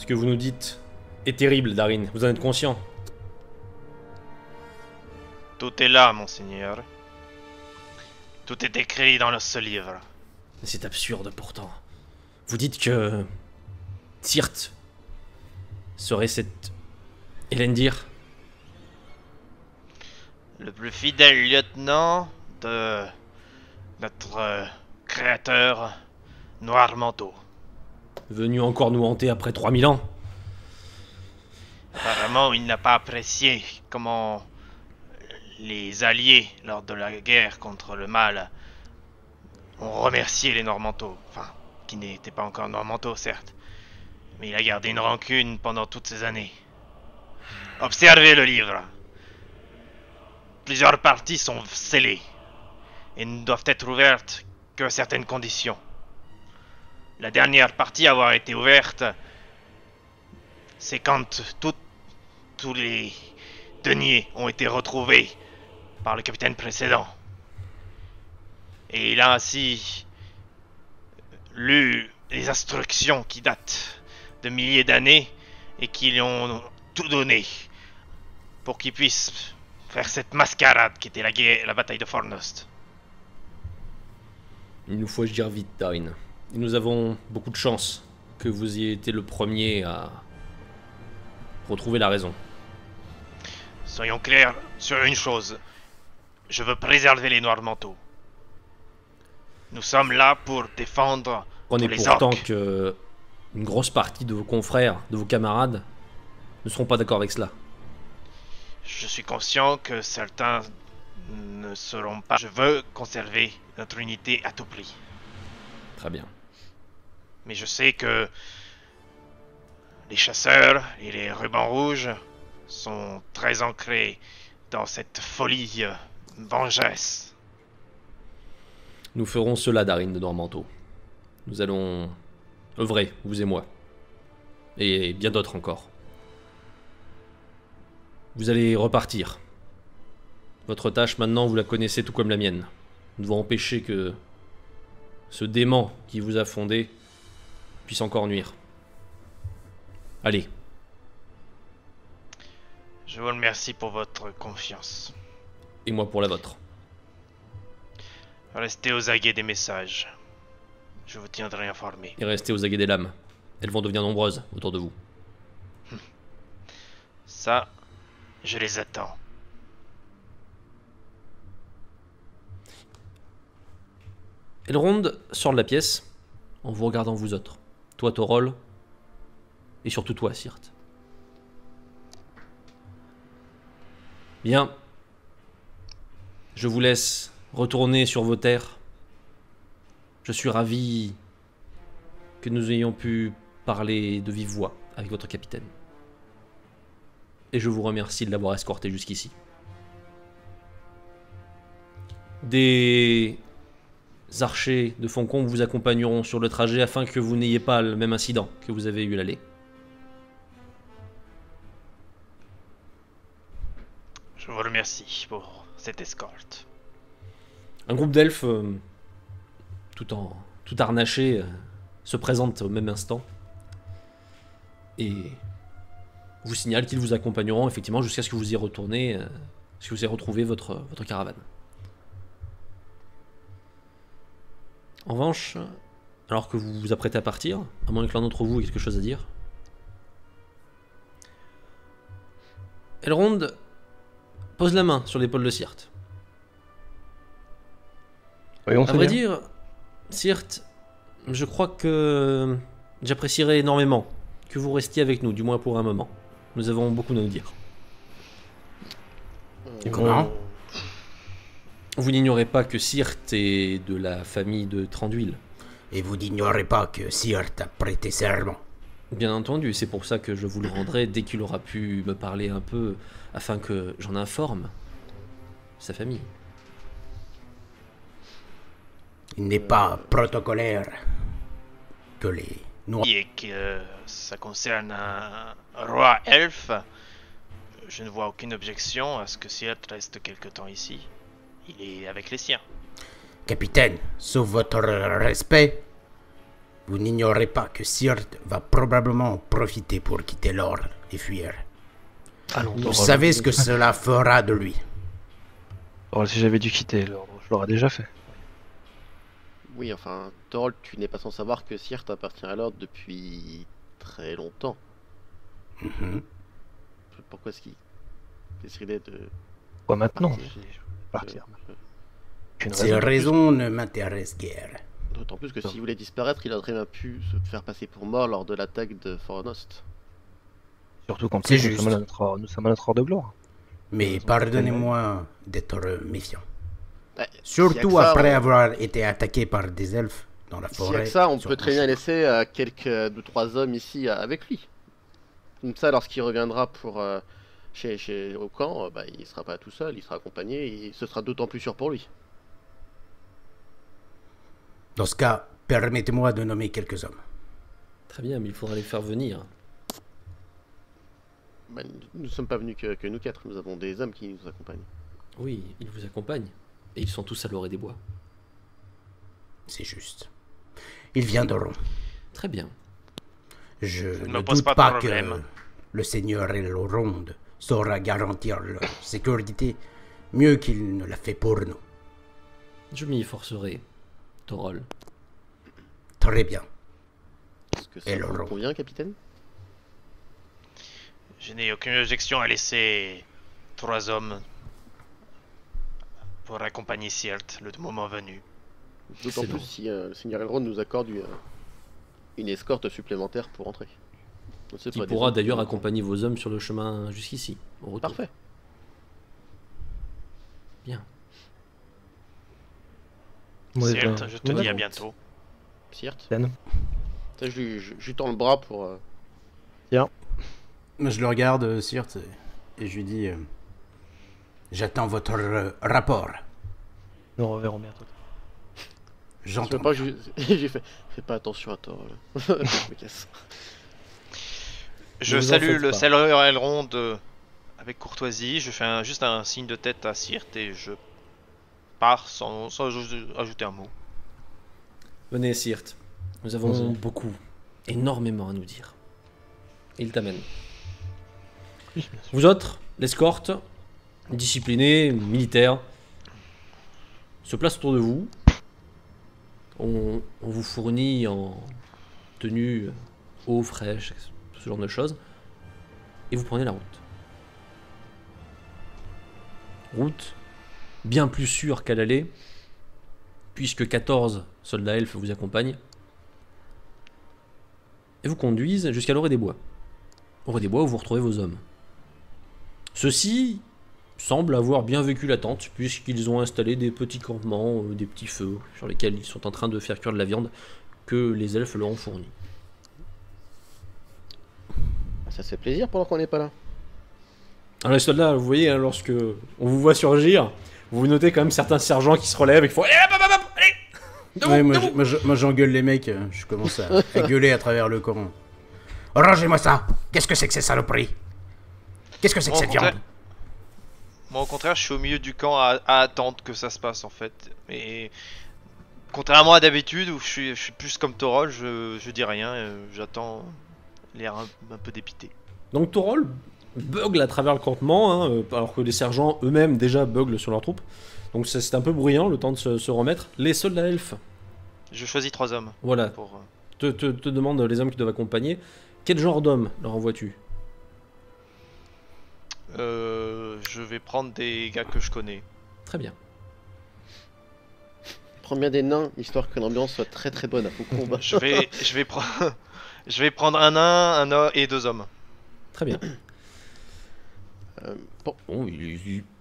Ce que vous nous dites est terrible, Darin. Vous en êtes conscient? Tout est là, monseigneur. Tout est écrit dans ce livre. C'est absurde pourtant. Vous dites que Syrte serait cette Elendil, Le plus fidèle lieutenant de notre créateur Noir Manteau. venu encore nous hanter après 3000 ans. Apparemment, il n'a pas apprécié comment les alliés, lors de la guerre contre le mal, ont remercié les Normanteaux. Enfin, qui n'étaient pas encore Normanteaux, certes. Mais il a gardé une rancune pendant toutes ces années. Observez le livre. Plusieurs parties sont scellées et ne doivent être ouvertes qu'à certaines conditions. La dernière partie à avoir été ouverte, c'est quand tous les deniers ont été retrouvés par le capitaine précédent. Et il a ainsi lu les instructions qui datent de milliers d'années et qui lui ont tout donné pour qu'il puisse faire cette mascarade qui était la bataille de Fornost. Il nous faut agir vite, Darin. Et nous avons beaucoup de chance que vous ayez été le premier à retrouver la raison. Soyons clairs sur une chose. Je veux préserver les Noirs Manteaux. Nous sommes là pour défendre Prenez les pourtant orques. que une grosse partie de vos confrères, de vos camarades, ne seront pas d'accord avec cela. Je suis conscient que certains ne seront pas. Je veux conserver notre unité à tout prix. Très bien. Mais je sais que les chasseurs et les rubans rouges sont très ancrés dans cette folie vengeresse. Nous ferons cela, Darin de Normanteau. Nous allons œuvrer, vous et moi. Et bien d'autres encore. Vous allez repartir. Votre tâche maintenant, vous la connaissez tout comme la mienne. Nous devons empêcher que ce démon qui vous a fondé puisse encore nuire. Allez. Je vous remercie pour votre confiance. Et moi pour la vôtre. Restez aux aguets des messages. Je vous tiendrai informé. Et restez aux aguets des lames. Elles vont devenir nombreuses autour de vous. Ça, je les attends. Elrond sort de la pièce en vous regardant vous autres. Toi, Thorol, et surtout toi, Syrte. Bien. Je vous laisse retourner sur vos terres. Je suis ravi que nous ayons pu parler de vive voix avec votre capitaine. Et je vous remercie de l'avoir escorté jusqu'ici. Des archers de Foncombe vous accompagneront sur le trajet afin que vous n'ayez pas le même incident que vous avez eu l'aller. Je vous remercie pour cette escorte. Un groupe d'elfes, tout harnaché, se présente au même instant et vous signale qu'ils vous accompagneront effectivement jusqu'à ce que vous y retournez, jusqu'à ce que vous ayez retrouvé votre caravane. En revanche, alors que vous vous apprêtez à partir, à moins que l'un d'entre vous ait quelque chose à dire, Elrond pose la main sur l'épaule de Syrte. Voyons, À vrai dire, Syrte, je crois que j'apprécierais énormément que vous restiez avec nous, du moins pour un moment. Nous avons beaucoup à nous dire. Et comment? Vous n'ignorez pas que Syrte est de la famille de Tranduil. Et vous n'ignorez pas que Syrte a prêté serment. Bien entendu, c'est pour ça que je vous le rendrai dès qu'il aura pu me parler un peu, afin que j'en informe sa famille. Il n'est pas protocolaire que les noirs... Et que ça concerne un roi elfe, je ne vois aucune objection à ce que Syrte reste quelque temps ici. Il est avec les siens. Capitaine, sous votre respect, Vous n'ignorez pas que Sirte va probablement en profiter pour quitter l'ordre et fuir. Allons, Vous savez ce que cela fera de lui. Si j'avais dû quitter l'ordre, je l'aurais déjà fait. Oui, enfin, Thorol, tu n'es pas sans savoir que Sirte appartient à l'ordre depuis très longtemps. Mhm. Pourquoi est-ce qu'il décidait de Quoi maintenant? partir Je vais partir. Aucune Ces raison. raisons ne m'intéressent guère. D'autant plus que s'il voulait disparaître, il aurait bien pu se faire passer pour mort lors de l'attaque de Fornost. Surtout qu'en C'est plus, juste. nous sommes à notre heure de gloire. Mais pardonnez-moi d'être méfiant. Ouais, Surtout s'il y a que ça, après on- avoir été attaqué par des elfes dans la S'il y a forêt. que ça, on sur peut ton très bien chemin. laisser quelques 2-3 hommes ici avec lui. Comme ça, lorsqu'il reviendra pour au camp, il sera pas tout seul, il sera accompagné et ce sera d'autant plus sûr pour lui. Dans ce cas, permettez-moi de nommer quelques hommes. Très bien, mais il faudra les faire venir. Nous ne sommes pas venus que nous quatre, nous avons des hommes qui nous accompagnent. Oui, ils vous accompagnent. Et ils sont tous à l'orée des bois. C'est juste. Ils viendront. Très bien. Je ne ne me pose doute pas de pas que problème. le seigneur Elrond saura garantir leur sécurité mieux qu'il ne l'a fait pour nous. Je m'y efforcerai, Thorol. Très bien. Est-ce que ça Et vous Laurent. convient, capitaine? Je n'ai aucune objection à laisser 3 hommes pour accompagner Sirt le moment venu. D'autant C'est plus bon. si le seigneur Elrond nous accorde une escorte supplémentaire pour entrer. Ce Il sera des pourra hommes d'ailleurs qui- accompagner vos hommes sur le chemin jusqu'ici, au retour. Parfait. Bien. Sirt, je te dis à d'accord. bientôt. Sirt. Ben. Ça, je lui tends le bras pour. Je le regarde, Sirte, et je lui dis j'attends votre rapport. Nous reverrons bientôt. Je veux J'entends. pas, j'ai fait. Fais pas attention à toi. Je me casse. Je Ne vous en salue faites le pas. seigneur Elrond avec courtoisie. Je fais juste un signe de tête à Sirt et je pars sans ajouter un mot. Venez, Sirt. Nous avons Vas-y. beaucoup, énormément à nous dire. Et il t'amène. Oui, bien sûr. Vous autres, l'escorte, disciplinée, militaire, se place autour de vous. On vous fournit en tenue eau fraîche, ce genre de choses. Et vous prenez la route. Route bien plus sûre qu'à l'aller, puisque 14 soldats elfes vous accompagnent. Et vous conduisent jusqu'à l'orée des bois. Orée des bois où vous retrouvez vos hommes. Ceux-ci semblent avoir bien vécu l'attente, puisqu'ils ont installé des petits campements, des petits feux, sur lesquels ils sont en train de faire cuire de la viande que les elfes leur ont fournie. Ça se fait plaisir pendant qu'on n'est pas là. Alors les soldats, vous voyez, hein, lorsque on vous voit surgir, vous notez quand même certains sergents qui se relèvent et qui font allez, hop, hop, hop, allez, debout, Ouais, debout. moi, j'engueule les mecs, je commence à gueuler à travers le camp. Rangez-moi ça. Qu'est-ce que c'est que ces saloperies? Qu'est-ce que c'est que Moi, cette au contraire- viande? Moi, au contraire, je suis au milieu du camp à attendre que ça se passe en fait. Mais contrairement à d'habitude où je suis plus comme Thorol, je dis rien, j'attends l'air un peu dépité. Donc Thorol bugle à travers le campement, hein, alors que les sergents eux-mêmes déjà buglent sur leurs troupes. Donc c'est un peu bruyant le temps de se remettre. Les soldats elfes, Je choisis 3 hommes voilà, pour. te demandent les hommes qui doivent accompagner. Quel genre d'homme leur envoies-tu? Je vais prendre des gars que je connais. Très bien. Prends bien des nains, histoire que l'ambiance soit très très bonne au combat. Je vais prendre. Je vais prendre un nain, un homme et 2 hommes. Très bien. Bon, Bon,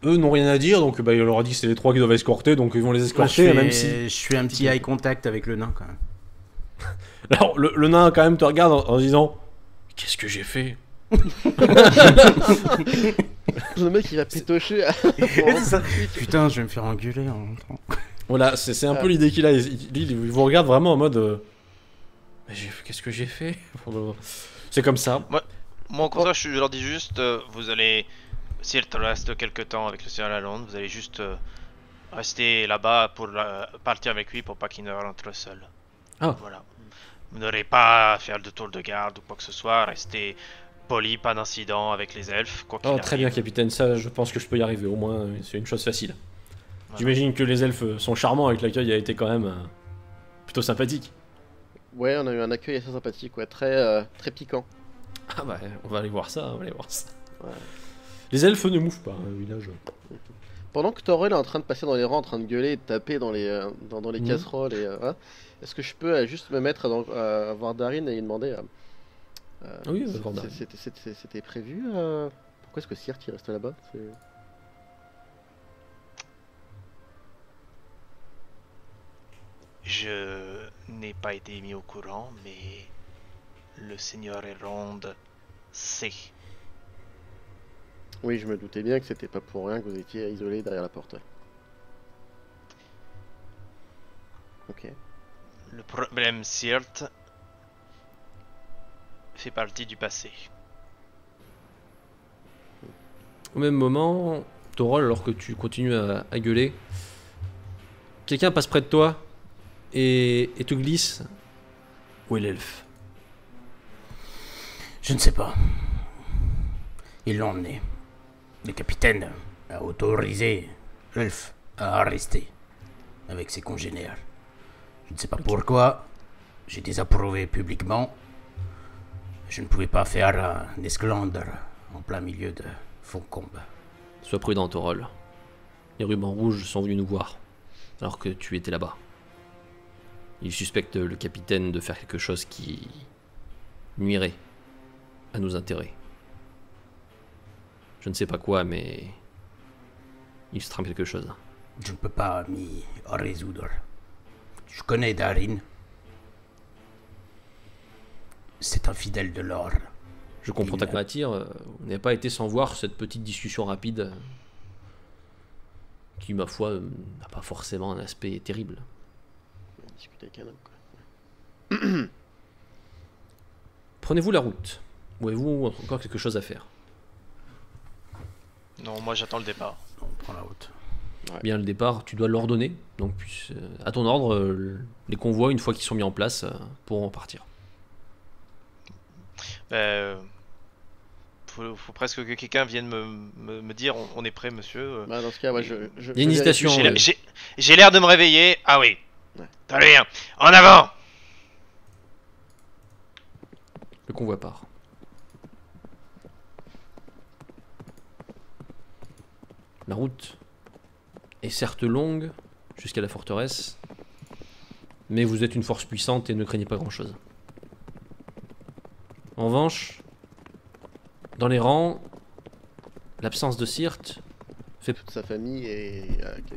eux n'ont rien à dire, donc bah, il leur a dit que c'est les 3 qui doivent escorter, donc ils vont les escorter, même si... Je fais un petit eye contact avec le nain quand même. Alors, le nain quand même te regarde en disant « Qu'est-ce que j'ai fait ?» le mec il va pétocher. Putain, je vais me faire engueuler en rentrant. Voilà, c'est un peu l'idée qu'il a. Il vous regarde vraiment en mode Mais qu'est-ce que j'ai fait? C'est comme ça. Moi, au contraire, je leur dis juste vous allez. Si elle te reste quelques temps avec le Seigneur Lalonde, vous allez juste rester là-bas pour partir avec lui pour pas qu'il ne rentre seul. Ah. Voilà. Vous n'aurez pas à faire de tour de garde ou quoi que ce soit. Restez poli, pas d'incident avec les elfes. Quoi qu'il Oh, très bien, arrive. capitaine, ça, je pense que je peux y arriver. Au moins, c'est une chose facile. Voilà. J'imagine que les elfes sont charmants et que l'accueil a été quand même plutôt sympathique. Ouais, on a eu un accueil assez sympathique, ouais, très piquant. Ah bah, on va aller voir ça, on va aller voir ça. Ouais. Les elfes ne mouvent pas, hein, au village. Pendant que Torel est en train de passer dans les rangs, en train de gueuler et de taper dans dans les Mhm. casseroles, hein, est-ce que je peux juste me mettre à voir Darin et lui demander Oui, voir Darin. c'était prévu pourquoi est-ce que Sirte il reste là-bas? Je n'ai pas été mis au courant, mais le seigneur Elrond sait. Oui, je me doutais bien que c'était pas pour rien que vous étiez isolé derrière la porte. Ok. Le problème Sirt fait partie du passé. Au même moment, Torol, alors que tu continues à gueuler, quelqu'un passe près de toi et te glisse. Où est l'elfe? Je ne sais pas. Ils l'ont emmené. Le capitaine a autorisé l'elfe à rester avec ses congénères. Je ne sais pas pourquoi. J'ai désapprouvé publiquement. Je ne pouvais pas faire un esclandre en plein milieu de Foncombe. Sois prudent, Torol. Les rubans rouges sont venus nous voir, alors que tu étais là-bas. Ils suspectent le capitaine de faire quelque chose qui nuirait à nos intérêts. Je ne sais pas quoi, mais il se trame quelque chose. Je ne peux pas m'y résoudre. Je connais Darin. C'est un fidèle de l'ordre. Je comprends ta craintive. On n'a pas été sans voir cette petite discussion rapide qui, ma foi, n'a pas forcément un aspect terrible. On va discuter avec un homme, quoi. Prenez-vous la route. Ou avez-vous encore quelque chose à faire? Non, moi j'attends le départ. On prend la route. Bien, le départ, tu dois l'ordonner. Donc, à ton ordre, les convois, une fois qu'ils sont mis en place, pourront partir. Faut presque que quelqu'un vienne me dire on est prêt, monsieur. Bah, dans ce cas, ouais, Il y a une hésitation. J'ai l'air de me réveiller. Ah oui. Ouais. Très bien. En avant. Le convoi part. La route est certes longue jusqu'à la forteresse, mais vous êtes une force puissante et ne craignez pas grand-chose. En revanche, dans les rangs, l'absence de Sirte fait... Toute sa famille et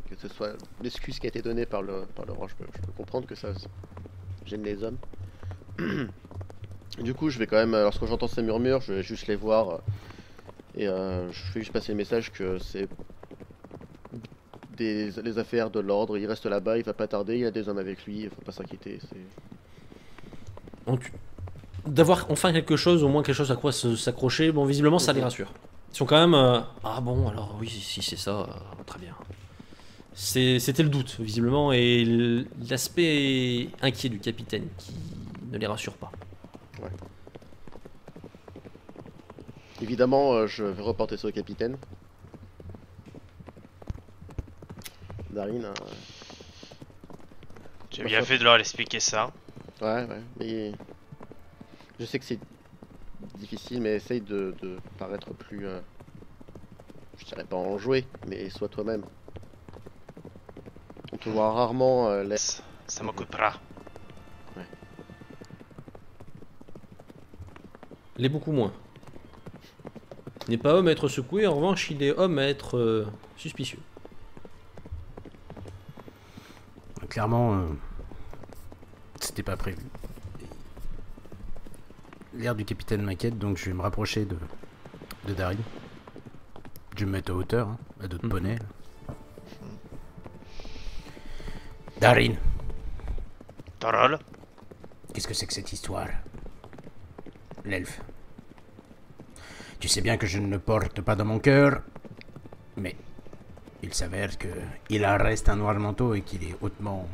que ce soit l'excuse qui a été donnée par le roi, je peux comprendre que ça gêne les hommes. Du coup, je vais quand même, lorsque j'entends ces murmures, je vais juste les voir et je fais juste passer le message que c'est les affaires de l'ordre. Il reste là-bas, il va pas tarder, il y a des hommes avec lui, il faut pas s'inquiéter. Donc, d'avoir enfin quelque chose, au moins quelque chose à quoi s'accrocher, bon, visiblement ça les rassure. Ils sont quand même... ah bon, alors oui, si c'est ça, très bien. C'était le doute, visiblement, et l'aspect inquiet du capitaine qui ne les rassure pas. Ouais. Évidemment, je vais reporter ça au capitaine. Darin, J'ai bien fait de leur expliquer ça. ouais, mais je sais que c'est difficile, mais essaye de paraître plus, je dirais pas enjoué, mais sois toi-même. On te voit rarement Ça m'occupera. Il est beaucoup moins. Il n'est pas homme à être secoué, en revanche, il est homme à être suspicieux. Clairement, c'était pas prévu. L'air du capitaine m'inquiète, donc je vais me rapprocher de Darin. Je vais me mettre à hauteur, hein, à dos de poney. Darin, Torol. qu'est-ce que c'est que cette histoire? L'elfe. Tu sais bien que je ne le porte pas dans mon cœur, mais il s'avère que il en reste un noir manteau et qu'il est hautement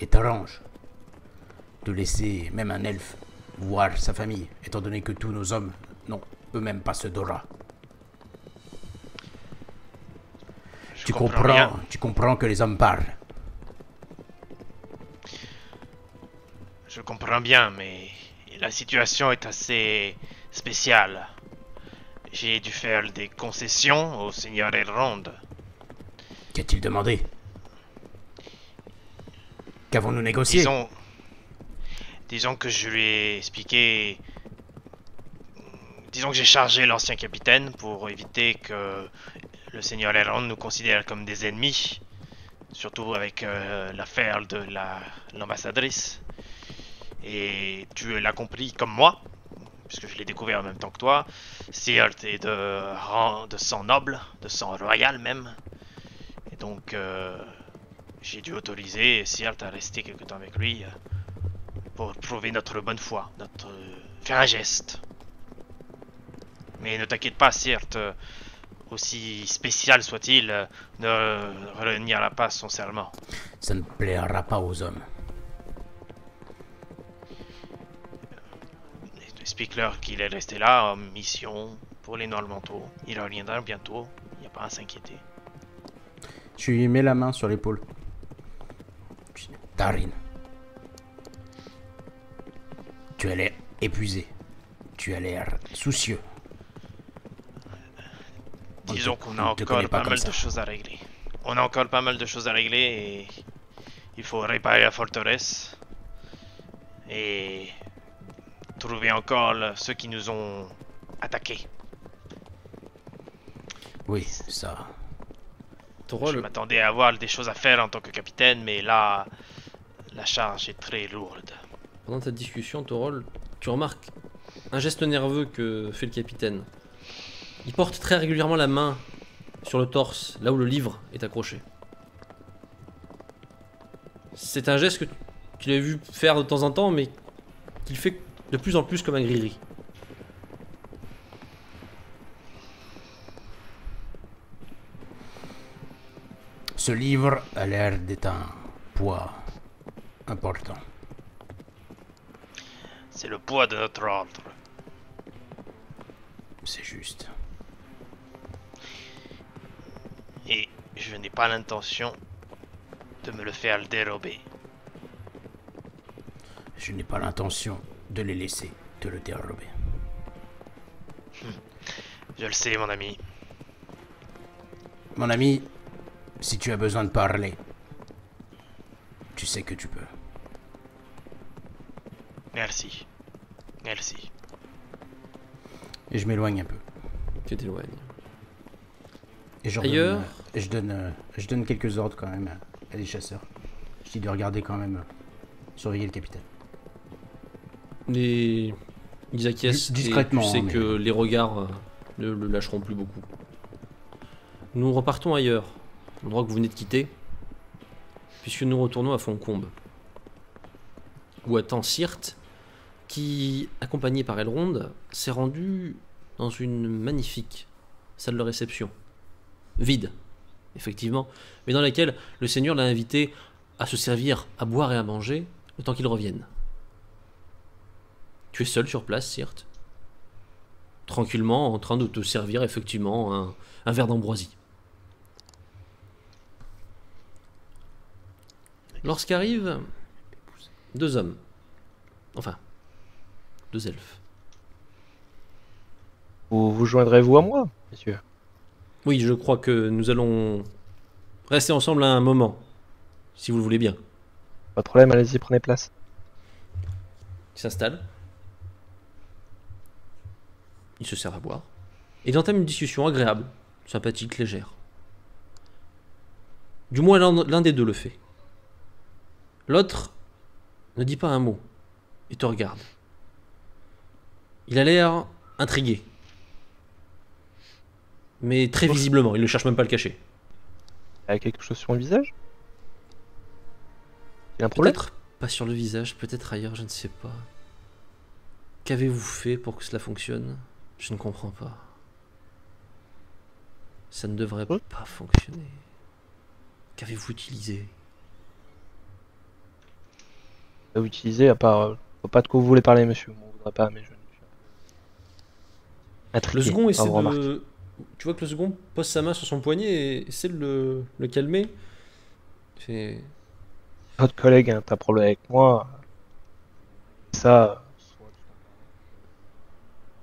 étrange de laisser même un elfe voir sa famille, étant donné que tous nos hommes n'ont eux-mêmes pas ce Dora. Je comprends bien. Tu comprends que les hommes parlent. Je comprends bien, mais la situation est assez spéciale. J'ai dû faire des concessions au seigneur Elrond. Qu'a-t-il demandé? Qu'avons-nous négocié? Disons que je lui ai expliqué. Disons que j'ai chargé l'ancien capitaine pour éviter que le seigneur Elrond nous considère comme des ennemis. Surtout avec l'affaire de l'ambassadrice. Et tu l'as compris comme moi, puisque je l'ai découvert en même temps que toi. Syrte est de rang de sang noble, de sang royal même. Et donc, j'ai dû autoriser Syrte à rester quelque temps avec lui pour prouver notre bonne foi, faire un geste. Mais ne t'inquiète pas, Syrte, aussi spécial soit-il, ne reniera pas son serment. Ça ne plaira pas aux hommes. Explique-leur qu'il est resté là en mission pour les Noirs manteaux. Il reviendra bientôt, il n'y a pas à s'inquiéter. Je lui mets la main sur l'épaule. Tarin, tu as l'air épuisé. Tu as l'air soucieux. Disons qu'on a encore pas mal de choses à régler. On a encore pas mal de choses à régler et il faut réparer la forteresse et trouver encore ceux qui nous ont attaqués. Oui, ça. Je m'attendais à avoir des choses à faire en tant que capitaine, mais là, la charge est très lourde. Pendant cette discussion, Torol, tu remarques un geste nerveux que fait le capitaine. Il porte très régulièrement la main sur le torse, là où le livre est accroché. C'est un geste que tu l'as vu faire de temps en temps, mais qu'il fait de plus en plus comme un griri. Ce livre a l'air d'être un poids important. C'est le poids de notre ordre. C'est juste. Et je n'ai pas l'intention de me le faire dérober. Je n'ai pas l'intention de les laisser te le dérober. Je le sais, mon ami. Mon ami, si tu as besoin de parler, tu sais que tu peux. Merci. Merci. Et je m'éloigne un peu. Tu t'éloignes. Et je Ailleurs je donne quelques ordres quand même à des chasseurs. Je dis de regarder quand même, surveiller le capitaine. Ils acquiescent. Discrètement, Et tu sais mais... que les regards ne le lâcheront plus beaucoup. Nous repartons ailleurs, l'endroit que vous venez de quitter, puisque nous retournons à Foncombe, où attend Syrte, qui, accompagné par Elrond, s'est rendu dans une magnifique salle de réception. Vide, effectivement, mais dans laquelle le seigneur l'a invité à se servir à boire et à manger le temps qu'il revienne. Tu es seul sur place, Syrte, tranquillement en train de te servir effectivement un verre d'ambroisie. Lorsqu'arrivent deux hommes, enfin, deux elfes. Vous joindrez-vous à moi, messieurs? Oui, je crois que nous allons rester ensemble un moment, si vous le voulez bien. Pas de problème, allez-y, prenez place. Il s'installe. Il se sert à boire. Et il entame une discussion agréable, sympathique, légère. Du moins, l'un des deux le fait. L'autre ne dit pas un mot et te regarde. Il a l'air intrigué. Mais très visiblement, il ne cherche même pas à le cacher. Il y a quelque chose sur le visage? Il y a un problème? Peut-être pas sur le visage, peut-être ailleurs, je ne sais pas. Qu'avez-vous fait pour que cela fonctionne? Je ne comprends pas. Ça ne devrait pas fonctionner. Qu'avez-vous utilisé? à utiliser, à part... je vois pas de quoi vous voulez parler, monsieur. On voudrait pas, mais je suis Le second par essaie vos remarques. de... Tu vois que le second pose sa main sur son poignet et essaie de le calmer. Il fait... Votre collègue a un problème avec moi. Ça, soit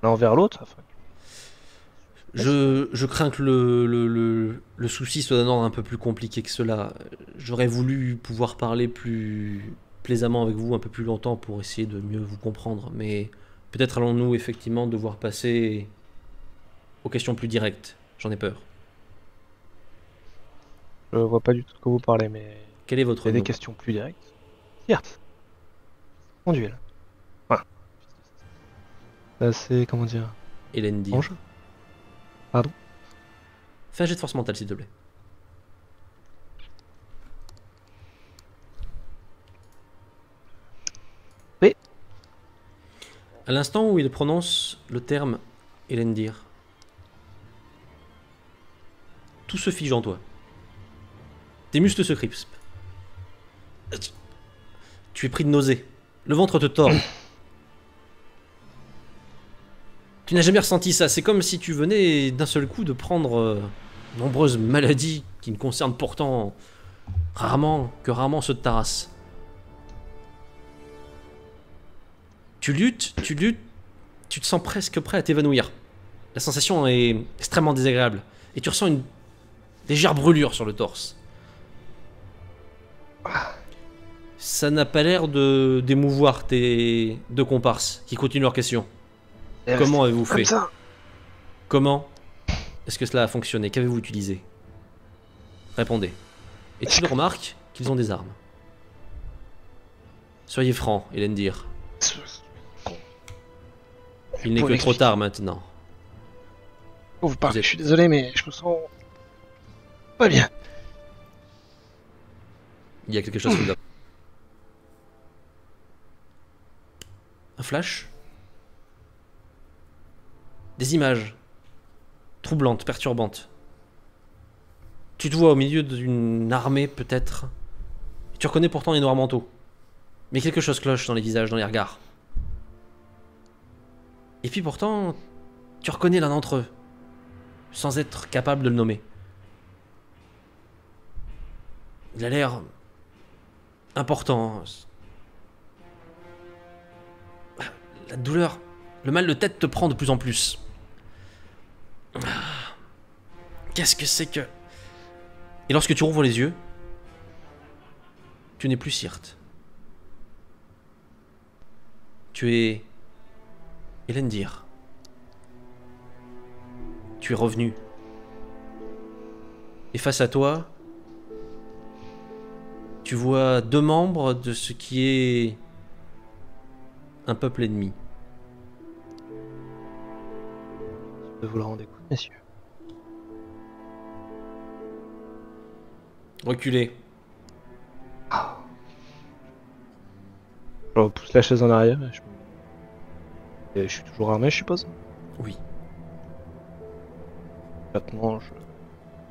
l'un envers l'autre. Enfin, Je crains que le souci soit d'un ordre un peu plus compliqué que cela. J'aurais voulu pouvoir parler plus plaisamment avec vous un peu plus longtemps pour essayer de mieux vous comprendre, mais peut-être allons-nous effectivement devoir passer aux questions plus directes. J'en ai peur. je vois pas du tout de quoi vous parlez, mais Quel est il votre y a des nom? questions plus directes. Certes, conduit là. Voilà. C'est, comment dire, Hélène Dir. enjeu. Pardon. Fais un jet de force mentale, s'il te plaît. Oui. À l'instant où il prononce le terme Elendir, tout se fige en toi. Tes muscles se crispent. Tu es pris de nausée. Le ventre te tord. Tu n'as jamais ressenti ça. C'est comme si tu venais d'un seul coup de prendre nombreuses maladies qui ne concernent pourtant rarement ceux de ta race. Tu luttes, tu te sens presque prêt à t'évanouir. La sensation est extrêmement désagréable. Et tu ressens une légère brûlure sur le torse. Ça n'a pas l'air de d'émouvoir tes deux comparses qui continuent leurs questions. Comment avez-vous fait? Comment est-ce que cela a fonctionné? Qu'avez-vous utilisé? Répondez. Et tu le remarques qu'ils ont des armes. Soyez franc, Elendir. Il n'est que trop tard maintenant. Vous parlez, Vous êtes- je suis désolé, mais je me sens pas bien. Il y a quelque chose qui doit... Un flash? Des images troublantes, perturbantes. Tu te vois au milieu d'une armée, peut-être. Tu reconnais pourtant les noirs manteaux. Mais quelque chose cloche dans les visages, dans les regards. Et puis pourtant, tu reconnais l'un d'entre eux, sans être capable de le nommer. Il a l'air important. La douleur, le mal de tête te prend de plus en plus. Qu'est-ce que c'est que... Et lorsque tu rouvres les yeux, tu n'es plus Sirte. Tu es Elendir. Tu es revenu. Et face à toi, tu vois deux membres de ce qui est un peuple ennemi. De vous le rendre compte, messieurs. Reculez. Je repousse la chaise en arrière et je suis toujours armé, je suppose. Oui. Maintenant, je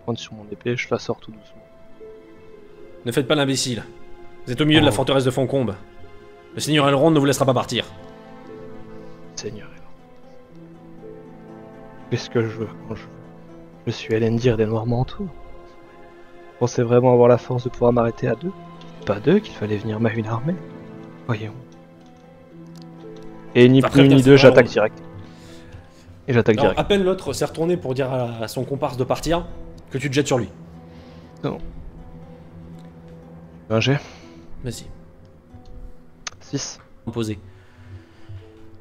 pointe sur mon épée, je la sors tout doucement. Ne faites pas l'imbécile. Vous êtes au milieu de la forteresse de Foncombe. Le seigneur Elrond ne vous laissera pas partir. Seigneur. Qu'est-ce que je veux quand je suis Elendir des Noirs Manteaux? Vous pensez vraiment avoir la force de pouvoir m'arrêter à deux? Pas deux, qu'il fallait venir à une armée. Voyons. Et ni Enfin, plus ni prévenir, deux, c'est j'attaque vraiment- direct. Et j'attaque Alors, direct. à peine l'autre s'est retourné pour dire à son comparse de partir, que tu te jettes sur lui. Un G. Vas-y, 6. posé.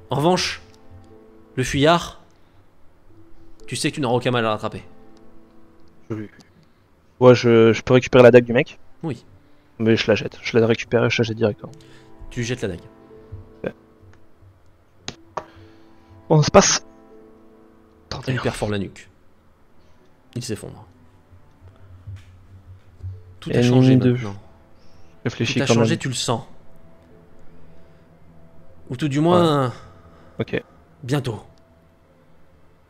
En revanche, le fuyard, tu sais que tu n'auras aucun mal à le rattraper. Ouais, je peux récupérer la dague du mec. Oui. Mais je la jette. Je la récupère et je la jette directement. Tu jettes la dague. Bon, ça se passe. Ça lui perfore la nuque. Il s'effondre. Tout a Et changé de- maintenant. Réfléchis Tout a quand changé, même. tu le sens. Ou tout du moins, Ok. bientôt.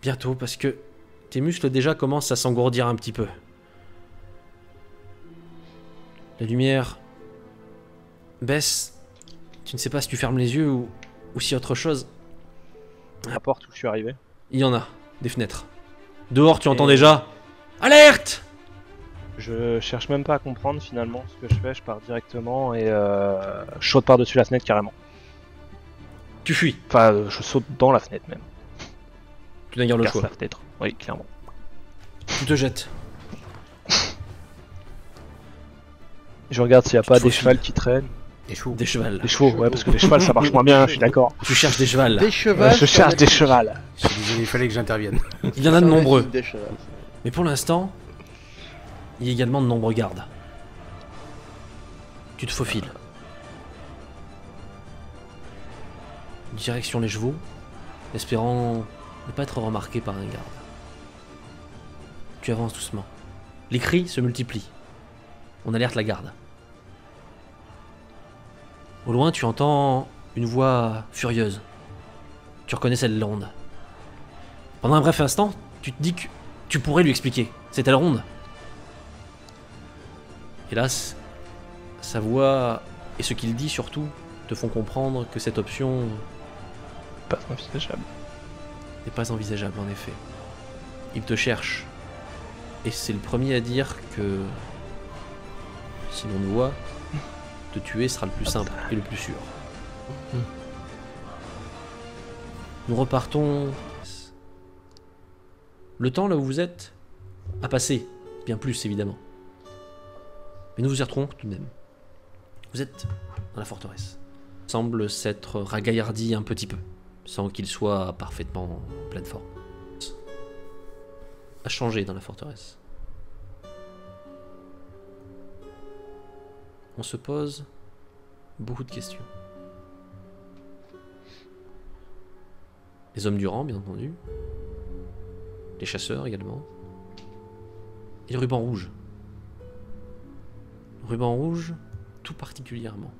Bientôt, parce que tes muscles déjà commencent à s'engourdir un petit peu. La lumière baisse Tu ne sais pas si tu fermes les yeux ou si autre chose. La porte où je suis arrivé. Il y en a, des fenêtres. Dehors, tu entends Et- déjà. Alerte! Je cherche même pas à comprendre finalement ce que je fais, je pars directement et je saute par-dessus la fenêtre carrément. Tu fuis. Enfin, je saute dans la fenêtre même. Tu n'as guère le Casse choix. la fenêtre. Oui, clairement. Tu te jettes. Je regarde s'il n'y a pas te des faufiles. chevals qui traînent. Des chevaux. Des chevals. Des chevaux, ouais, parce que les chevals ça marche moins bien, je suis d'accord. Tu cherches des chevals. Des chevaux. Je cherche des chevals. Je suis désolé, il fallait que j'intervienne. Il y en a de nombreux. Des chevaux. Mais pour l'instant, il y a également de nombreux gardes. Tu te faufiles. Direction les chevaux, espérant ne pas être remarqué par un garde. Tu avances doucement. Les cris se multiplient. On alerte la garde. Au loin, tu entends une voix furieuse. Tu reconnais celle de Ronde. Pendant un bref instant, tu te dis que tu pourrais lui expliquer. C'est elle Ronde. Hélas, sa voix et ce qu'il dit surtout te font comprendre que cette option Pas envisageable. n'est pas envisageable en effet. Il te cherche. Et c'est le premier à dire que si l'on te voit, te tuer sera le plus simple et le plus sûr. Nous repartons. Le temps là où vous êtes a passé, bien plus évidemment. Mais nous vous y retrouvons tout de même. Vous êtes dans la forteresse. Il semble s'être ragaillardi un petit peu, sans qu'il soit parfaitement en pleine forme. A changé dans la forteresse. On se pose beaucoup de questions. Les hommes du rang, bien entendu. Les chasseurs également. Et le ruban rouge. Le ruban rouge, tout particulièrement.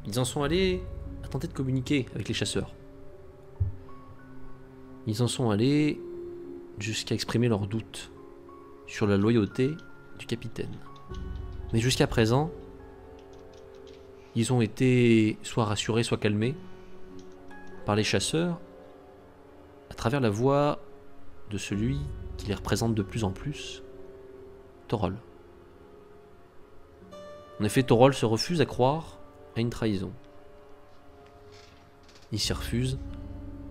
Ils en sont allés à tenter de communiquer avec les chasseurs. Ils en sont allés jusqu'à exprimer leurs doutes sur la loyauté du capitaine. Mais jusqu'à présent, ils ont été soit rassurés, soit calmés par les chasseurs à travers la voix de celui qui les représente de plus en plus, Thorol. En effet, Thorol se refuse à croire à une trahison. Il s'y refuse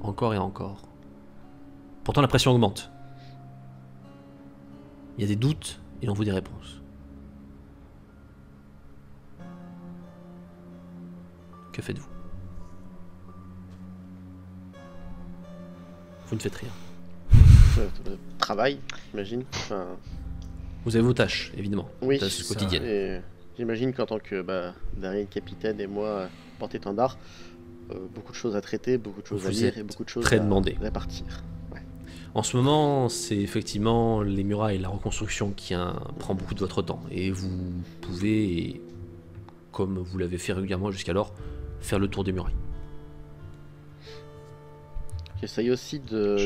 encore et encore. Pourtant la pression augmente. Il y a des doutes et l'on veut des réponses. Que faites-vous? Vous ne faites rien. Travail, j'imagine. Enfin, Vous avez vos tâches, évidemment. oui, Tâches c'est ça. quotidiennes. Et j'imagine qu'en tant que dernier capitaine et moi, porte-étendard, beaucoup de choses à traiter, beaucoup de choses à Vous lire êtes et beaucoup de choses très à demandé. répartir. En ce moment, c'est effectivement les murailles, la reconstruction qui prend beaucoup de votre temps. Et vous pouvez, comme vous l'avez fait régulièrement jusqu'alors, faire le tour des murailles. J'essaye aussi de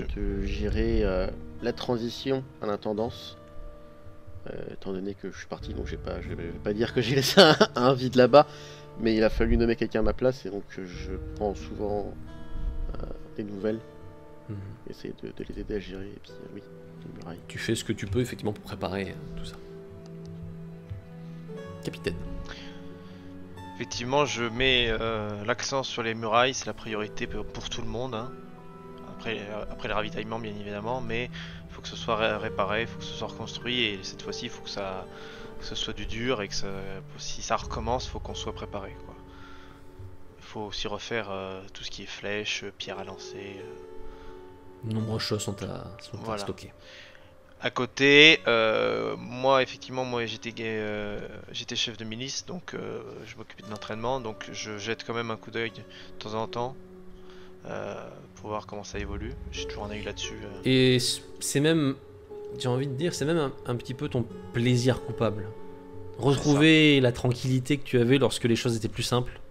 gérer la transition à l'intendance. Étant donné que je suis parti, donc je vais pas dire que j'ai laissé un vide là-bas, mais il a fallu nommer quelqu'un à ma place et donc je prends souvent des nouvelles, essayer de les aider à gérer, et puis oui, les murailles. Tu fais ce que tu peux effectivement pour préparer tout ça. Capitaine. Effectivement, je mets l'accent sur les murailles, c'est la priorité pour tout le monde. Hein. Après le ravitaillement, bien évidemment, mais il faut que ce soit réparé, il faut que ce soit reconstruit, et cette fois-ci, il faut que ce soit du dur, et que si ça recommence, il faut qu'on soit préparé. Quoi. Il faut aussi refaire tout ce qui est flèches, pierres à lancer. De nombreuses choses sont à Voilà. stocker. À côté, moi j'étais chef de milice, donc je m'occupais de l'entraînement, donc je jette quand même un coup d'œil de temps en temps pour voir comment ça évolue. J'ai toujours un œil là-dessus. Et c'est même, j'ai envie de dire, c'est même un petit peu ton plaisir coupable. Retrouver la tranquillité que tu avais lorsque les choses étaient plus simples.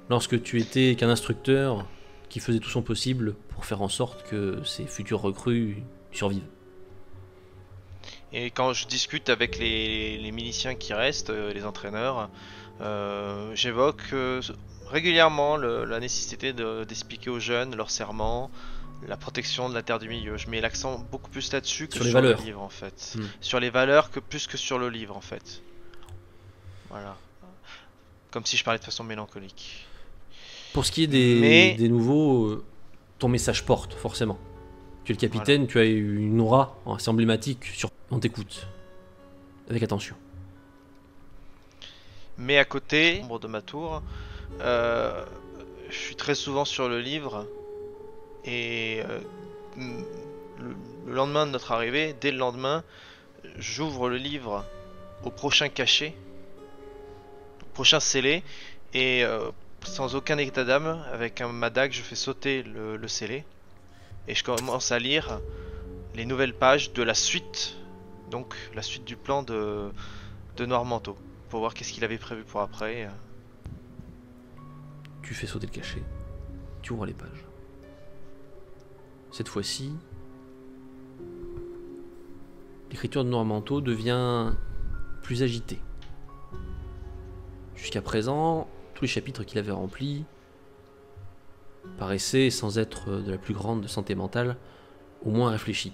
Lorsque tu étais qu'un instructeur qui faisait tout son possible pour faire en sorte que ses futurs recrues survivent. Et quand je discute avec les miliciens qui restent, les entraîneurs, j'évoque régulièrement la nécessité d'expliquer aux jeunes leurs serments, la protection de la terre du milieu. Je mets l'accent beaucoup plus là-dessus que Sur les sur le valeurs. livre en fait. Hmm. Sur les valeurs plus que sur le livre en fait. Voilà. Comme si je parlais de façon mélancolique. Pour ce qui est Mais- des nouveaux, ton message porte, forcément. Tu es le capitaine, tu as une aura assez emblématique, on t'écoute. Avec attention. Mais à côté, au nombre de ma tour, je suis très souvent sur le livre. Et le lendemain de notre arrivée, dès le lendemain, j'ouvre le livre au prochain cachet, au prochain scellé, et sans aucun état d'âme, avec ma dague, je fais sauter le scellé, et je commence à lire les nouvelles pages de la suite, donc la suite du plan de Noirmanteau, pour voir qu'est-ce qu'il avait prévu pour après. Tu fais sauter le cachet. Tu ouvres les pages. Cette fois-ci, l'écriture de Noirmanteau devient plus agitée. Jusqu'à présent, tous les chapitres qu'il avait remplis paraissaient, sans être de la plus grande santé mentale, au moins réfléchis.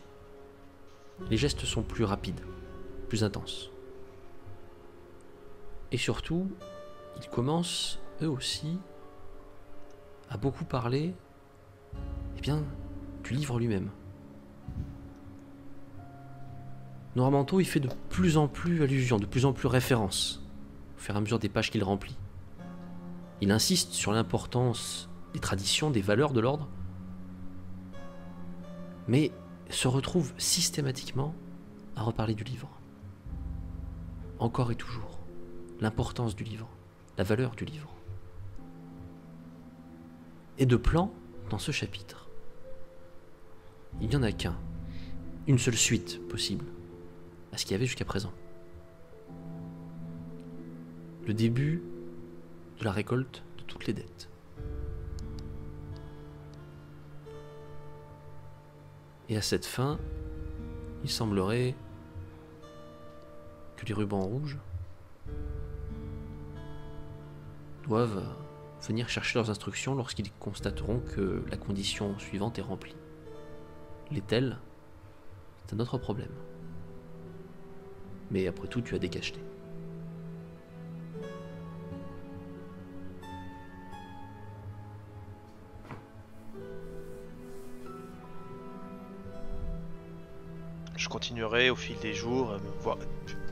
Les gestes sont plus rapides, plus intenses. Et surtout, ils commencent, eux aussi, à beaucoup parler, eh bien, du livre lui-même. Noirmanteau, il fait de plus en plus allusion, de plus en plus référence, au fur et à mesure des pages qu'il remplit. Il insiste sur l'importance des traditions, des valeurs de l'ordre, mais se retrouve systématiquement à reparler du livre. Encore et toujours. L'importance du livre, la valeur du livre. Et de plan, dans ce chapitre, il n'y en a qu'un, une seule suite possible à ce qu'il y avait jusqu'à présent. Le début de la récolte de toutes les dettes. Et à cette fin, il semblerait que les rubans rouges doivent venir chercher leurs instructions lorsqu'ils constateront que la condition suivante est remplie. L'est-elle? C'est un autre problème. Mais après tout, tu as décacheté. Je continuerai au fil des jours, voire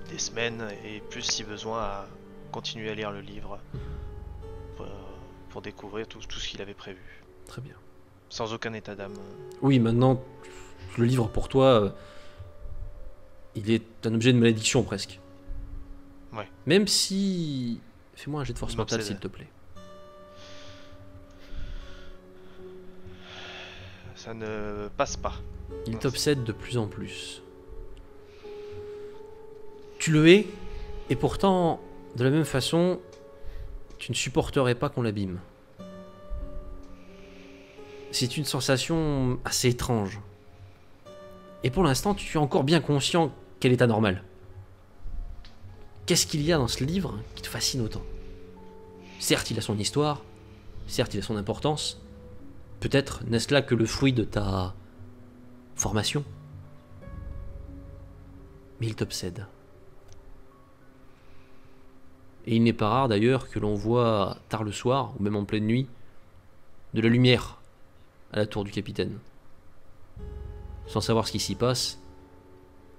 des semaines, et plus si besoin, à continuer à lire le livre pour découvrir tout ce qu'il avait prévu. Très bien. Sans aucun état d'âme. Oui, maintenant, le livre pour toi, il est un objet de malédiction presque. Ouais. Même si... Fais-moi un jet de force Il mentale, m'obsède. s'il te plaît. Ça ne passe pas. Il t'obsède de plus en plus. Tu le hais, et pourtant, de la même façon, tu ne supporterais pas qu'on l'abîme. C'est une sensation assez étrange. Et pour l'instant, tu es encore bien conscient qu'elle est anormale. Qu'est-ce qu'il y a dans ce livre qui te fascine autant? Certes, il a son histoire, certes, il a son importance. Peut-être n'est-ce là que le fruit de ta formation. Mais il t'obsède. Et il n'est pas rare d'ailleurs que l'on voit tard le soir, ou même en pleine nuit, de la lumière à la tour du capitaine. Sans savoir ce qui s'y passe,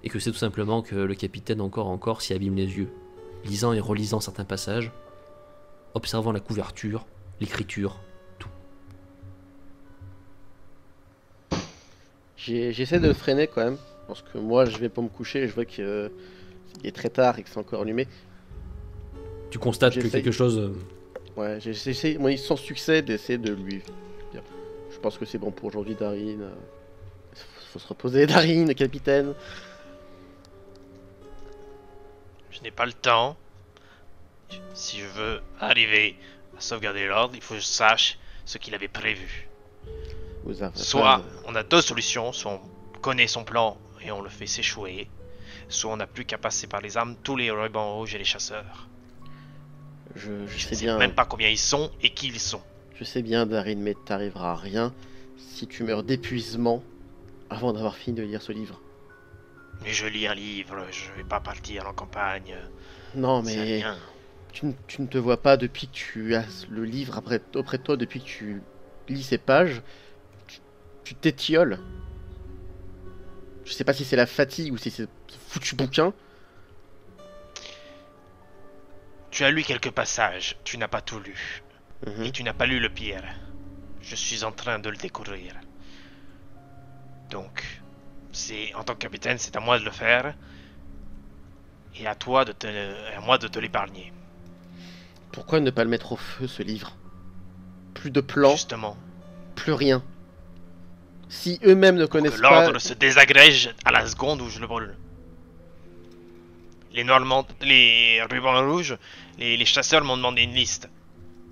et que c'est tout simplement que le capitaine encore s'y abîme les yeux, lisant et relisant certains passages, observant la couverture, l'écriture, tout. J'essaie de le freiner quand même, parce que moi je vais pas me coucher, je vois qu'il est très tard et que c'est encore allumé. Tu constates que J'essaye. quelque chose... Ouais, j'essaie, moi, sans succès, d'essayer de lui dire. Je pense que c'est bon pour aujourd'hui, Darin. Faut se reposer, Darin, le capitaine. Je n'ai pas le temps. Si je veux arriver à sauvegarder l'ordre, il faut que je sache ce qu'il avait prévu. Vous avez Soit on a deux solutions, soit on connaît son plan et on le fait s'échouer, soit on n'a plus qu'à passer par les armes tous les rubans rouges et les chasseurs. Je Je sais sais bien, même pas combien ils sont et qui ils sont. je sais bien, Darin, mais t'arriveras à rien si tu meurs d'épuisement avant d'avoir fini de lire ce livre. Mais je lis un livre, je vais pas partir en campagne. Non, C'est mais rien. tu ne te vois pas depuis que tu as le livre auprès de toi, depuis que tu lis ces pages, tu t'étioles. Je sais pas si c'est la fatigue ou si c'est ce foutu bouquin. Tu as lu quelques passages, tu n'as pas tout lu. Mhm. Et tu n'as pas lu le pire. Je suis en train de le découvrir. Donc, en tant que capitaine, c'est à moi de le faire. Et à toi à moi de te l'épargner. Pourquoi ne pas le mettre au feu, ce livre? Plus de plan, Justement, plus rien. Si eux-mêmes ne pour que connaissent pas... l'ordre se désagrège à la seconde où je le brûle. Les rubans rouges, les chasseurs m'ont demandé une liste.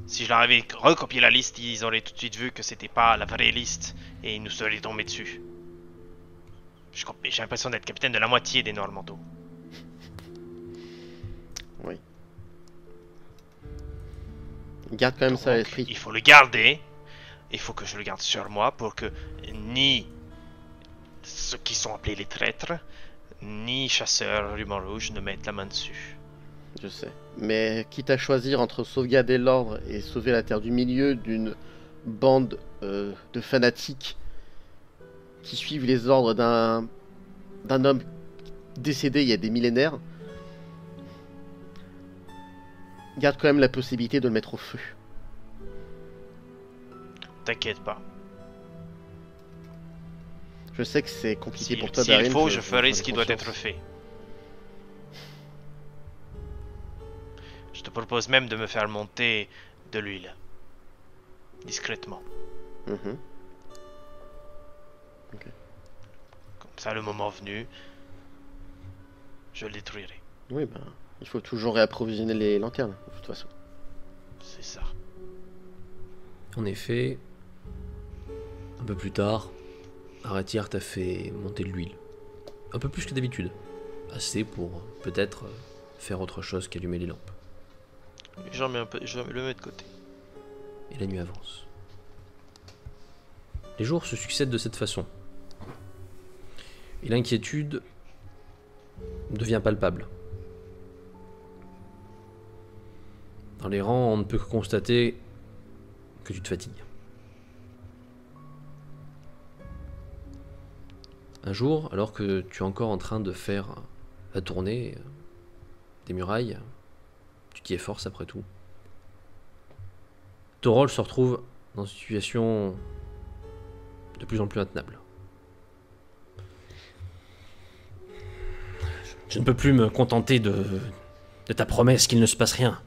Si je leur avais recopié la liste, ils auraient tout de suite vu que c'était pas la vraie liste et ils nous seraient tombés dessus. J'ai l'impression d'être capitaine de la moitié des Noirs Manteaux. Oui. Garde quand même ça à Donc, l'esprit. il faut le garder. Il faut que je le garde sur moi pour que ni ceux qui sont appelés les traîtres, ni chasseurs ruban rouge ne mettent la main dessus. Je sais. Mais quitte à choisir entre sauvegarder l'ordre et sauver la Terre du Milieu d'une bande de fanatiques qui suivent les ordres d'un homme décédé il y a des millénaires, garde quand même la possibilité de le mettre au feu. T'inquiète pas. Je sais que c'est compliqué pour toi, S'il Darin. faut, je ferai j'en ai ce qui doit conscience. être fait. Je te propose même de me faire monter de l'huile. Discrètement. Mhm. Comme ça, le moment venu, je le détruirai. Oui, ben, il faut toujours réapprovisionner les lanternes, de toute façon. C'est ça. En effet, un peu plus tard, Aratière t'a fait monter de l'huile. Un peu plus que d'habitude. Assez pour peut-être faire autre chose qu'allumer les lampes. J'en mets un peu, je le mets de côté. Et la nuit avance. Les jours se succèdent de cette façon. Et l'inquiétude devient palpable. Dans les rangs, on ne peut que constater que tu te fatigues. Un jour, alors que tu es encore en train de faire la tournée des murailles, tu t'y efforces après tout. Thorol se retrouve dans une situation de plus en plus intenable. Je ne peux plus me contenter de ta promesse qu'il ne se passe rien.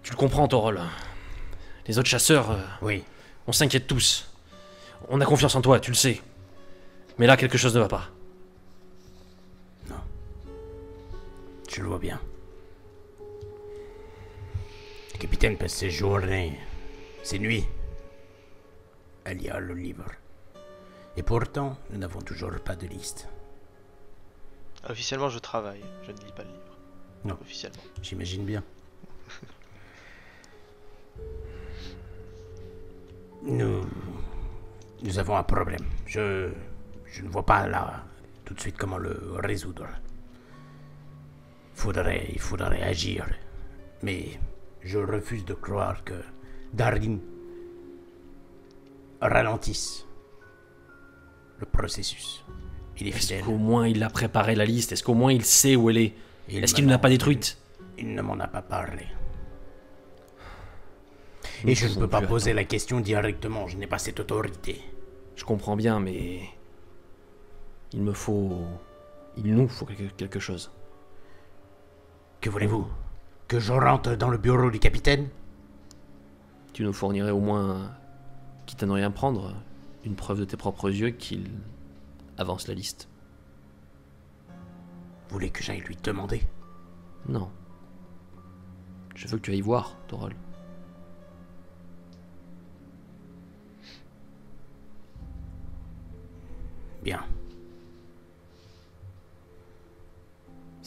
Tu le comprends, Thorol. Les autres chasseurs, Oui, on s'inquiète tous. On a confiance en toi, tu le sais. Mais là, quelque chose ne va pas. je le vois bien. Le capitaine passe ses journées, ses nuits à lire le livre. Et pourtant, nous n'avons toujours pas de liste. Officiellement, je travaille. Je ne lis pas le livre. Non. Officiellement. J'imagine bien. Nous avons un problème. Je ne vois pas là tout de suite comment le résoudre. Il faudrait agir. Mais je refuse de croire que Darin ralentisse le processus. Il est Est-ce fidèle. qu'au moins il a préparé la liste? Est-ce qu'au moins il sait où elle est? Est-ce qu'il ne l'a pas détruite? Il ne m'en a pas parlé. Et je ne peux pas poser la question directement, je n'ai pas cette autorité. Je comprends bien, mais... Il nous faut quelque chose. Que voulez-vous? Que je rentre dans le bureau du capitaine? Tu nous fournirais au moins, quitte à ne rien prendre, une preuve de tes propres yeux qu'il avance la liste. Vous voulez que j'aille lui demander? Non. Je veux que tu ailles voir, Thorol. Bien.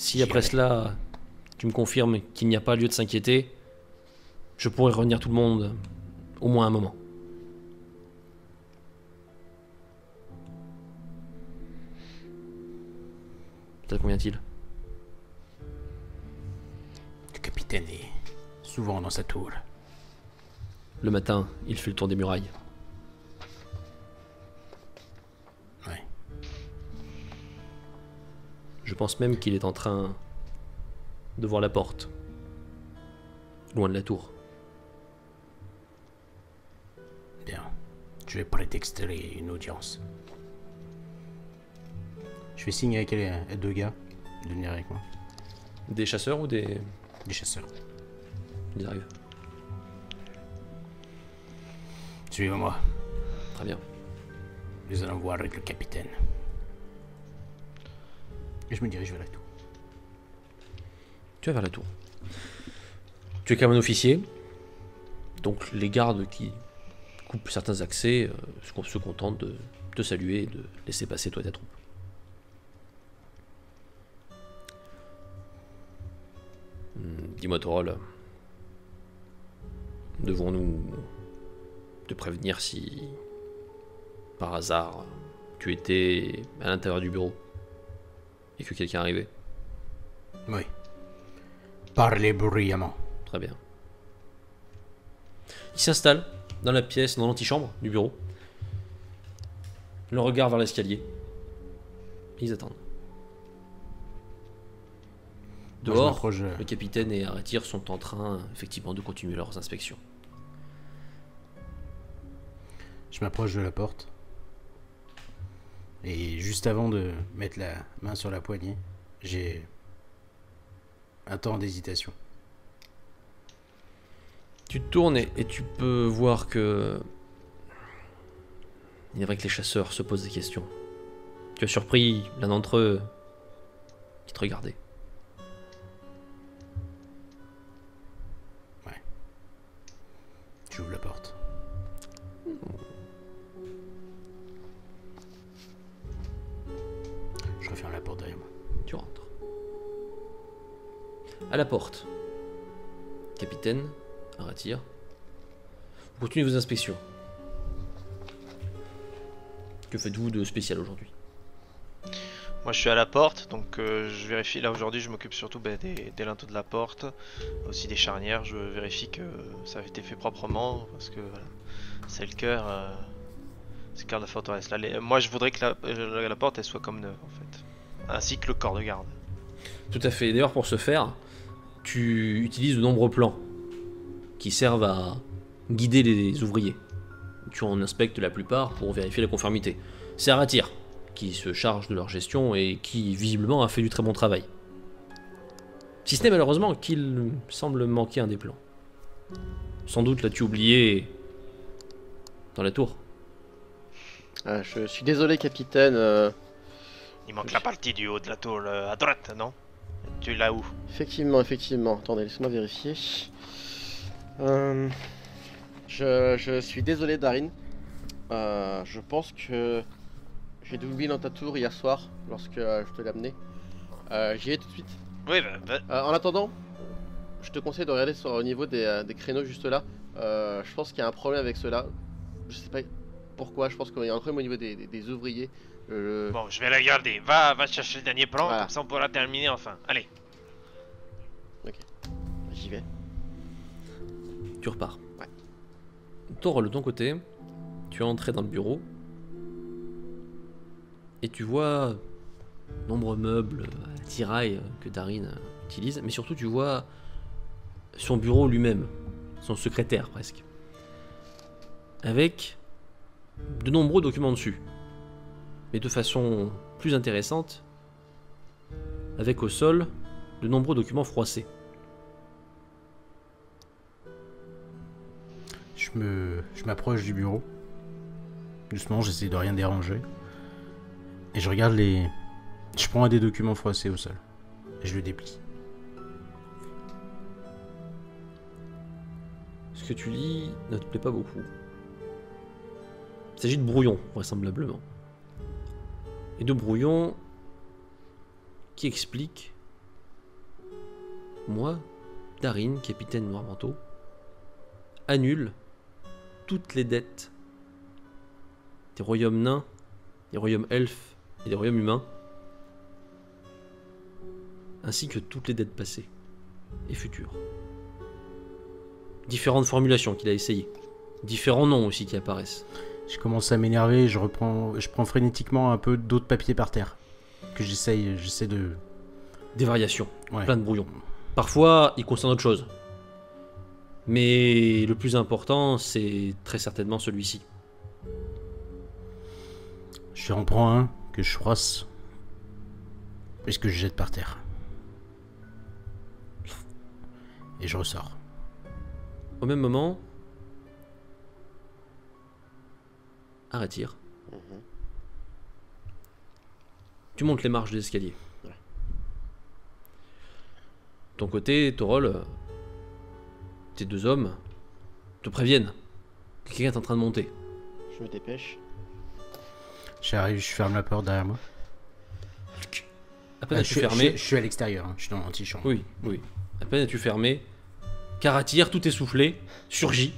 Si après cela, tu me confirmes qu'il n'y a pas lieu de s'inquiéter, je pourrai revenir tout le monde au moins un moment. Ça te convient-il? Le capitaine est souvent dans sa tour. Le matin, il fait le tour des murailles. Ouais. Je pense même qu'il est en train de voir la porte, loin de la tour. Bien. Je vais prétexter une audience. Je fais signe avec les deux gars de venir avec moi. Des chasseurs ou des chasseurs. Ils arrivent. Suivez-moi. Très bien. Nous allons voir avec le capitaine. Et je me dirige vers la tour. Tu vas vers la tour. Tu es quand même un officier. Donc les gardes qui coupent certains accès se contentent de te saluer et de laisser passer toi et ta troupe. Dis-moi, Torol, devons-nous te prévenir si, par hasard, tu étais à l'intérieur du bureau et que quelqu'un arrivait? Oui. Parlez bruyamment. Très bien. Il s'installe dans la pièce, dans l'antichambre du bureau. Le regard vers l'escalier. Et ils attendent. Dehors, le capitaine et Aratir sont en train, effectivement, de continuer leurs inspections. Je m'approche de la porte. Et juste avant de mettre la main sur la poignée, j'ai un temps d'hésitation. Tu te tournes et tu peux voir que... Il est vrai que les chasseurs se posent des questions. Tu as surpris l'un d'entre eux qui te regardait. Ouais. J'ouvre la porte. Je referme la porte derrière moi. Tu rentres. À la porte. Capitaine, Aratir. Vous continuez vos inspections. Que faites-vous de spécial aujourd'hui? Moi je suis à la porte, donc je vérifie. Là aujourd'hui je m'occupe surtout des linteaux de la porte, aussi des charnières. Je vérifie que ça a été fait proprement, parce que voilà, c'est le cœur de la forteresse. Là, moi je voudrais que la porte elle soit comme neuve en fait, ainsi que le corps de garde. Tout à fait. D'ailleurs, pour ce faire, tu utilises de nombreux plans qui servent à guider les ouvriers. Tu en inspectes la plupart pour vérifier la conformité. C'est Aratir qui se charge de leur gestion et qui visiblement a fait du très bon travail. Si ce n'est malheureusement qu'il semble manquer un des plans. Sans doute l'as-tu oublié dans la tour. Je suis désolé, capitaine. Il manque la partie du haut de la tour à droite, non? Tu l'as où? Effectivement. Attendez, laisse-moi vérifier. Je suis désolé, Darin. Je pense que j'ai oublié dans ta tour hier soir lorsque je te l'ai amené. J'y ai tout de suite. Oui, En attendant, je te conseille de regarder au niveau des créneaux juste là. Je pense qu'il y a un problème avec cela. Je sais pas pourquoi, je pense qu'il y a un problème au niveau des ouvriers. Bon, je vais regarder. Va chercher le dernier plan, Voilà. comme ça on pourra terminer enfin. Allez. Ok, j'y vais. Tu repars. Ouais. Torol, de ton côté, tu es entré dans le bureau et tu vois nombreux meubles à tirail que Darin utilise, mais surtout tu vois son bureau lui-même, son secrétaire presque, avec de nombreux documents dessus, mais de façon plus intéressante, avec au sol de nombreux documents froissés. Je m'approche du bureau. Doucement, j'essaie de rien déranger. Et je regarde Je prends un des documents froissés au sol. Et je le déplie. Ce que tu lis ne te plaît pas beaucoup. Il s'agit de brouillons, vraisemblablement. Et de brouillons qui expliquent moi, Darin, capitaine Noirmanteau, annule toutes les dettes des royaumes nains, des royaumes elfes et des royaumes humains, ainsi que toutes les dettes passées et futures. Différentes formulations qu'il a essayées, différents noms aussi qui apparaissent. Je commence à m'énerver, je prends frénétiquement un peu d'autres papiers par terre. Que j'essaie de... Des variations, Ouais. plein de brouillons. Parfois, ils concernent autre chose. Mais le plus important, c'est très certainement celui-ci. Je en prends un, que je froisse, et ce que je jette par terre. Et je ressors. Au même moment, Aratyr, tu montes les marches de l'escalier. Ouais. De ton côté, Torol, tes deux hommes te préviennent que quelqu'un est en train de monter. Je me dépêche. J'arrive, je ferme la porte derrière moi. À peine Ah, as-tu fermé... je suis à l'extérieur, hein. Je suis dans l'antichambre. Oui, oui. À peine as-tu fermé, Karatyr, tout essoufflé, surgit.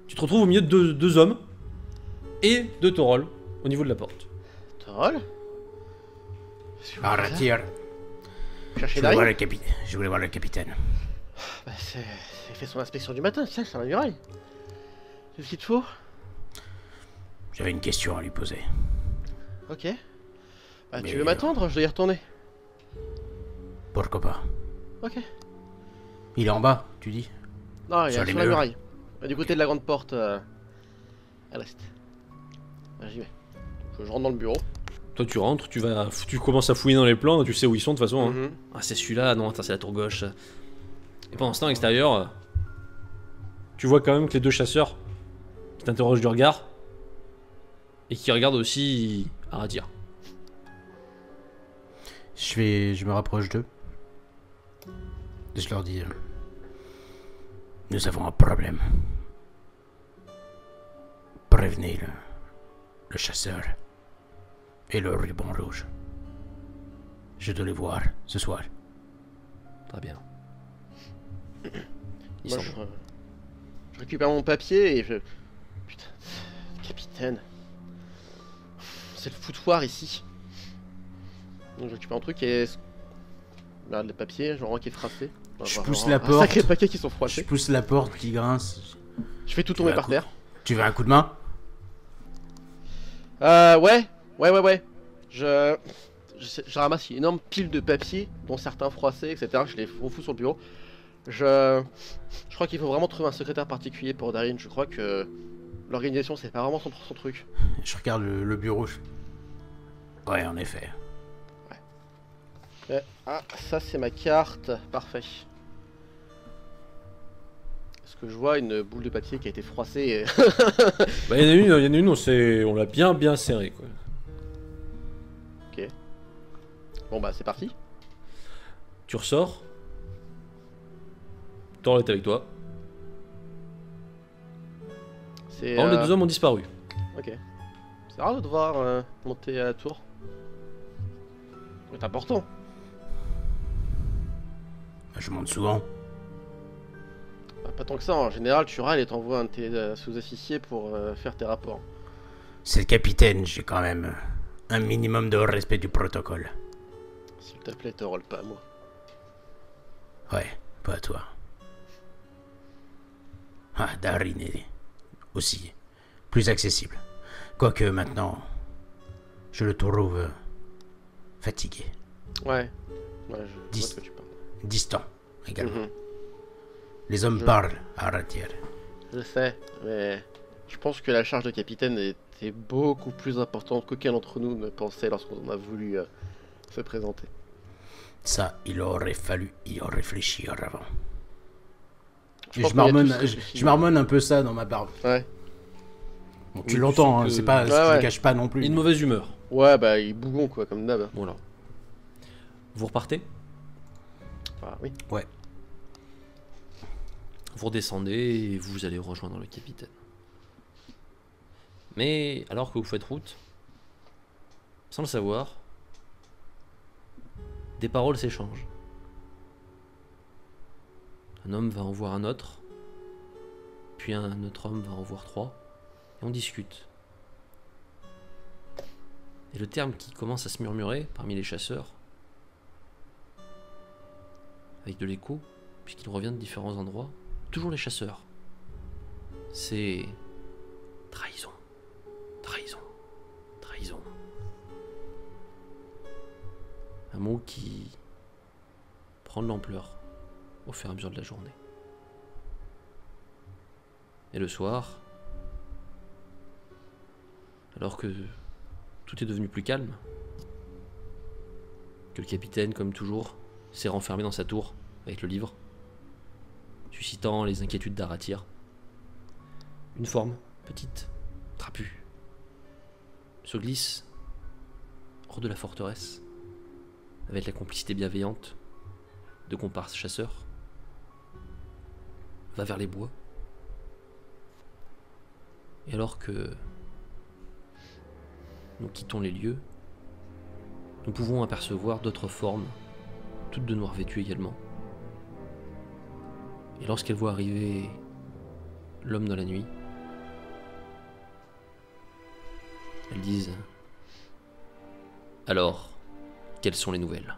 Tu te retrouves au milieu de deux hommes et de Torol au niveau de la porte. Torol? Aratyr, Chercher je voulais voir Darin? le capitaine. Je voulais voir le capitaine. Bah, il fait son inspection du matin, ça va muraille. C'est ce qu'il te faut? J'avais une question à lui poser. Ok. Bah, Mais, tu veux m'attendre? Je dois y retourner. Pourquoi pas? Ok. Il est en bas, tu dis? Non, il Sur est les sur la murs. muraille. Du côté de la grande porte à l'est. Bah, j'y vais. Donc, je rentre dans le bureau. Toi, tu rentres, tu commences à fouiller dans les plans, tu sais où ils sont de toute façon. Hein. Mhm. Ah, c'est celui-là, non, attends, c'est la tour gauche. Et pendant ce temps, à l'extérieur, tu vois quand même que les deux chasseurs qui t'interrogent du regard et qui regardent aussi Aratyr. Je me rapproche d'eux. Et je leur dis... nous avons un problème. Prévenez le chasseur et le ruban rouge. Je dois les voir ce soir. Très bien. Ils Moi, sont... je récupère mon papier et je... Putain, capitaine. C'est le foutoir ici. Donc je récupère un truc et... Regarde le papier, j'en vois qui est froissé. Je Enfin, pousse genre la un porte. sacré paquet qui sont Je froissés. pousse la porte qui grince. Je fais tout tomber Bah, par terre. Tu veux un coup de main? Ouais. Je ramasse une énorme pile de papier, dont certains froissés, etc. Je les fous sur le bureau. Je crois qu'il faut vraiment trouver un secrétaire particulier pour Darin. Je crois que l'organisation, c'est pas vraiment son truc. Je regarde le bureau. Ouais, en effet. Ah, ça c'est ma carte. Parfait. Est-ce que je vois une boule de papier qui a été froissée et... Bah, il y en a une, on l'a bien serré, quoi. Bon bah c'est parti. Tu ressors. Torol est avec toi. C'est Or, les deux hommes ont disparu. Ok. C'est rare de devoir monter à la tour. C'est important. Je monte souvent. Bah, pas tant que ça, en général tu râles et t'envoies un de tes sous-officiers pour faire tes rapports. C'est le capitaine, j'ai quand même un minimum de respect du protocole. S'il te plaît, te rôle pas à moi. Ouais, pas à toi. Ah, Darin est aussi plus accessible. Quoique maintenant, je le trouve fatigué, Ouais. Ouais, je vois de quoi tu parles. distant également. Mhm. Les hommes Je- parlent à Aratyr. Je sais, mais je pense que la charge de capitaine était beaucoup plus importante qu'aucun d'entre nous ne pensait lorsqu'on a voulu se présenter. Ça, il aurait fallu y réfléchir avant. Je Et pense je qu'on y a marmonne, tous réfléchi. je marmonne un peu ça dans ma barbe. Ouais. Bon, Oui, tu tu l'entends, sens hein, que- c'est pas, Ouais, je ouais. le cache pas non plus. Il est de mauvaise humeur. Ouais, bah il bougon quoi, comme d'hab. Voilà. Vous repartez. Ah oui. Vous redescendez et vous allez rejoindre le capitaine. Mais alors que vous faites route, sans le savoir, des paroles s'échangent. Un homme va en voir un autre, puis un autre homme va en voir 3, et on discute. Et le terme qui commence à se murmurer parmi les chasseurs, avec de l'écho, puisqu'il revient de différents endroits, toujours les chasseurs, c'est trahison, trahison, trahison. Un mot qui prend de l'ampleur au fur et à mesure de la journée. Et le soir, alors que tout est devenu plus calme, que le capitaine, comme toujours, s'est renfermé dans sa tour avec le livre, suscitant les inquiétudes d'Aratyr, une forme, petite, trapue, se glisse hors de la forteresse, avec la complicité bienveillante de comparses chasseurs, va vers les bois. Et alors que nous quittons les lieux, nous pouvons apercevoir d'autres formes, toutes de noir vêtues également. Et lorsqu'elles voient arriver l'homme dans la nuit, elles disent « Alors, quelles sont les nouvelles ?»